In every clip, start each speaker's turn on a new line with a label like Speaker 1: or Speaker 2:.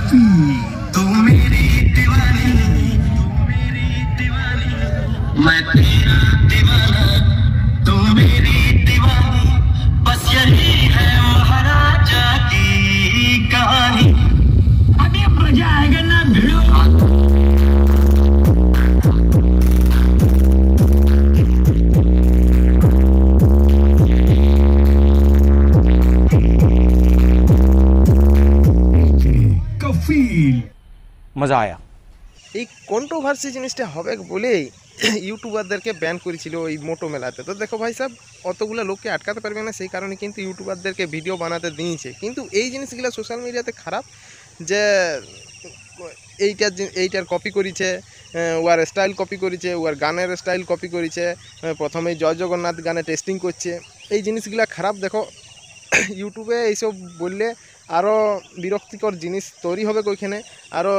Speaker 1: तू मेरी दीवानी, मैं तेरा दीवाना, तू मेरी दीवानी, बस यही है महाराजा की कहानी। अभी मजा आएगा ना भिड़ो।
Speaker 2: মজা আয়া।
Speaker 3: এই কন্ট্রোভার্সি জিনিসটা হবে বলেই ইউটিউবারদেরকে ব্যান করেছিল এই মোটো মেলাতে। তো দেখো ভাই সাহেব, অতগুলো লোককে আটকাতে পারবে না, সেই কারণে কিন্তু ইউটিউবারদেরকে ভিডিও বানাতে দিয়েছে। কিন্তু এই জিনিসগুলো সোশ্যাল মিডিয়াতে খারাপ, যে এইটার কপি করেছে, ওয়ার স্টাইল কপি করেছে, ওয়ার গানের স্টাইল কপি করেছে, প্রথমেই জয় জগন্নাথ গানে টেস্টিং করছে, এই জিনিসগুলো খারাপ। দেখো ইউটিউবে এইসব বললে আরও বিরক্তিকর জিনিস তৈরি হবে ওইখানে, আরও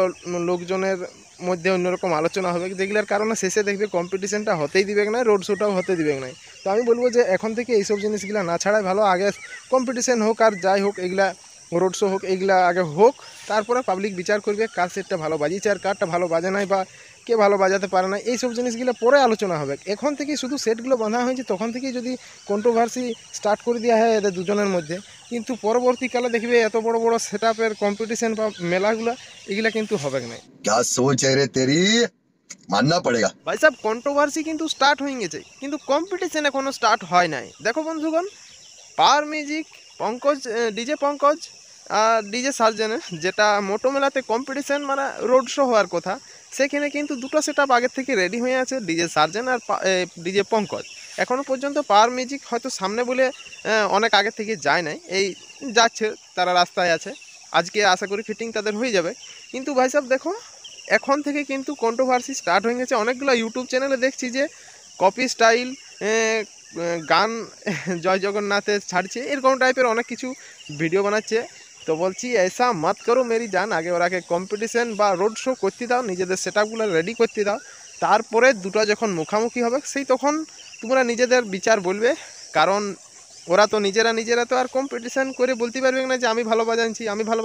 Speaker 3: লোকজনের মধ্যে অন্যরকম আলোচনা হবে, যেগুলোর কারণে শেষে দেখবে কম্পিটিশনটা হতেই দিবে না, রোড শোটাও হতে দিবে না। তো আমি বলবো যে এখন থেকে এইসব জিনিসগুলো না ছাড়াই ভালো। আগে কম্পিটিশন হোক আর যাই হোক, এগুলা রোড শো হোক, এইগুলা আগে হোক, তারপরে পাবলিক বিচার করবে কার সেটটা ভালো বাজিয়েছে আর কারটা ভালো বাজে নাই, বা কে ভালো বাজাতে পারে না, এইসব জিনিসগুলো পরে আলোচনা হবে। এখন থেকে শুধু সেটগুলো বাঁধা হয়েছে, তখন থেকেই যদি কন্ট্রোভার্সি স্টার্ট করে দেওয়া হয় এদের দুজনের মধ্যে, কিন্তু পরবর্তীকালে দেখবে এত বড় বড় সেট আপের কম্পিটিশন বা মেলাগুলো এগুলা কিন্তু হবে না।
Speaker 4: क्या सोच है रे तेरी, मानना पड़ेगा।
Speaker 3: ভাই সাহেব, কন্ট্রোভার্সি কিন্তু স্টার্ট হয়ে গেছে, কিন্তু কম্পিটিশন এখনও স্টার্ট হয় নাই। দেখো বন্ধুগণ, power music, Pankaj, DJ Pankaj আর ডিজে সার্জেনের যেটা মোটো মেলাতে কম্পিটিশন মানে রোড শো হওয়ার কথা, সেখানে কিন্তু দুটো সেট আপ আগের থেকে রেডি হয়ে আছে, ডিজে সার্জেন আর ডিজে পঙ্কজ। এখনও পর্যন্ত পাওয়ার মিউজিক হয়তো সামনে বলে অনেক আগে থেকে যায় নাই, এই যাচ্ছে, তারা রাস্তায় আছে, আজকে আশা করি ফিটিং তাদের হয়ে যাবে। কিন্তু ভাই সাহেব দেখো, এখন থেকে কিন্তু কন্ট্রোভার্সি স্টার্ট হয়ে গেছে। অনেকগুলো ইউটিউব চ্যানেলে দেখছি যে কপি স্টাইল গান জয় জগন্নাথের ছাড়ছে, এরকম টাইপের অনেক কিছু ভিডিও বানাচ্ছে। তো বলছি এসা মত করো মেরি জান, আগে ওরাকে কম্পিটিশন বা রোড শো করতে দাও, নিজেদের সেট আপগুলো রেডি করতে দাও, তারপরে দুটো যখন মুখামুখি হবে সেই তখন তোমরা নিজেদের বিচার বলবে। কারণ ওরা তো নিজেরা তো আর কম্পিটিশান করে বলতে পারবে না যে আমি ভালো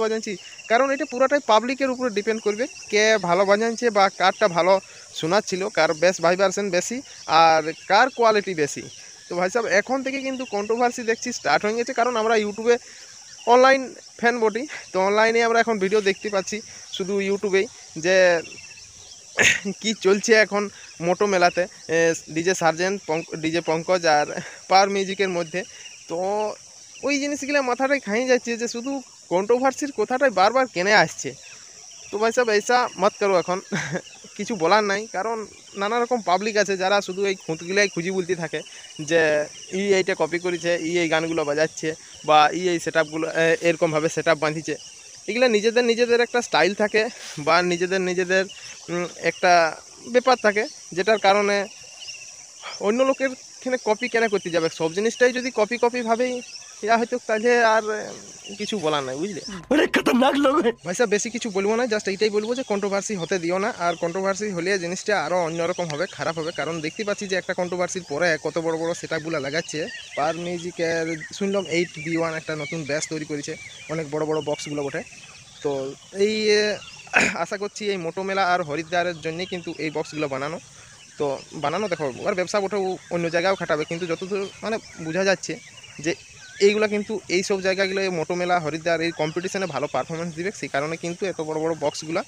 Speaker 3: বাজাচ্ছি, কারণ এটা পুরোটাই পাবলিকের উপরে ডিপেন্ড করবে কে ভালো বাজাচ্ছে বা কারটা ভালো শোনাচ্ছিল, কার বেস ভাইব্রেশন বেশি আর কার কোয়ালিটি বেশি। তো ভাই সাহেব, এখন থেকে কিন্তু কন্ট্রোভার্সি দেখছি স্টার্ট হয়ে গেছে, কারণ আমরা ইউটিউবে অনলাইন ফ্যান বটি, তো অনলাইনে আমরা এখন ভিডিও দেখতে পাচ্ছি শুধু ইউটিউবেই যে কি চলছে এখন মোটো মেলাতে ডিজে সার্জেন, ডিজে পঙ্কজ আর পাওয়ার মিউজিকের মধ্যে। তো ওই জিনিসগুলো মাথাটাই খাইয়ে যাচ্ছে যে শুধু কন্ট্রোভার্সির কথাটাই বারবার কেনে আসছে। তো ভাই সাহেব, এইসা মত করো, এখন কিছু বলার নাই, কারণ নানা রকম পাবলিক আছে যারা শুধু এই খুঁতগুলাই খুঁজি বলতে থাকে যে এইটা কপি করেছে, এই গানগুলো বাজাচ্ছে, বা এই সেট আপগুলো এরকমভাবে সেট আপ বাঁধিছে। এগুলো নিজেদের একটা স্টাইল থাকে, বা নিজেদের একটা ব্যাপার থাকে, যেটার কারণে অন্য লোকের এখানে কপি কেন করতে যাবে। সব জিনিসটাই যদি কপিভাবেই ইয়া হয়তো, তাহলে আর কিছু বলার নাই, বুঝলে।
Speaker 2: খতরনাক লোক
Speaker 3: ভাই সাহেব, বেশি কিছু বলবো না, জাস্ট এইটাই বলবো যে কন্ট্রোভার্সি হতে দিও না। আর কন্ট্রোভার্সি হলে জিনিসটা আরও অন্যরকম হবে, খারাপ হবে। কারণ দেখতে পাচ্ছি যে একটা কন্ট্রোভার্সির পরে কত বড় বড় সেট আপগুলো লাগাচ্ছে। পাওয়ার মিউজিকের শুনলাম 8B1 একটা নতুন ব্যাস তৈরি করেছে, অনেক বড় বড় বক্সগুলো বটে। তো এই আশা করছি এই মোটো মেলা আর হরিদ্বারের জন্যই কিন্তু এই বক্সগুলো বানানো দেখো, আর ব্যবসা ওঠে অন্য জায়গায়ও খাটাবে, কিন্তু যতদূর মানে বোঝা যাচ্ছে যে এইগুলো কিন্তু এই সব জায়গাগুলো মোটো মেলা হরিদ্বার এই কম্পিটিশনে ভালো পারফরমেন্স দিবে, সেই কারণে কিন্তু এত বড় বড় বক্সগুলো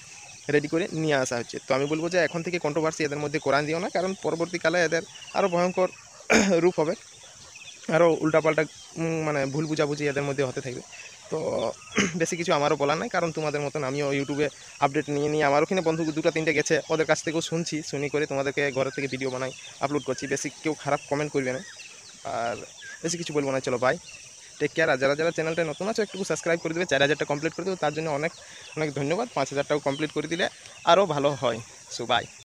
Speaker 3: রেডি করে নিয়ে আসা হচ্ছে। তো আমি বলবো যে এখন থেকে কন্ট্রোভার্সি এদের মধ্যে কোরআন দিও না, কারণ পরবর্তীকালে এদের আরও ভয়ঙ্কর রূপ হবে, আরও উল্টাপাল্টা মানে ভুল বুঝাবুঝি এদের মধ্যে হতে থাকবে। তো বেশি কিছু আমারও বলার নাই, কারণ তোমাদের মতন আমিও ইউটিউবে আপডেট নিয়ে আমার ওখানে বন্ধু 2-3টে গেছে, ওদের কাছ থেকেও শুনি করে তোমাদেরকে ঘরের থেকে ভিডিও বানাই, আপলোড করছি। বেশি কেউ খারাপ কমেন্ট করবে না, আর বেশি কিছু বলবো না। চলো বাই, টেক কেয়ার। আর যারা চ্যানেলটা নতুন আছে একটু সাবস্ক্রাইব করে দেবে, 4000টা কমপ্লিট করে দেবে, তার জন্য অনেক ধন্যবাদ। 5000টাও কমপ্লিট করে দিলে আরও ভালো হয়। So by.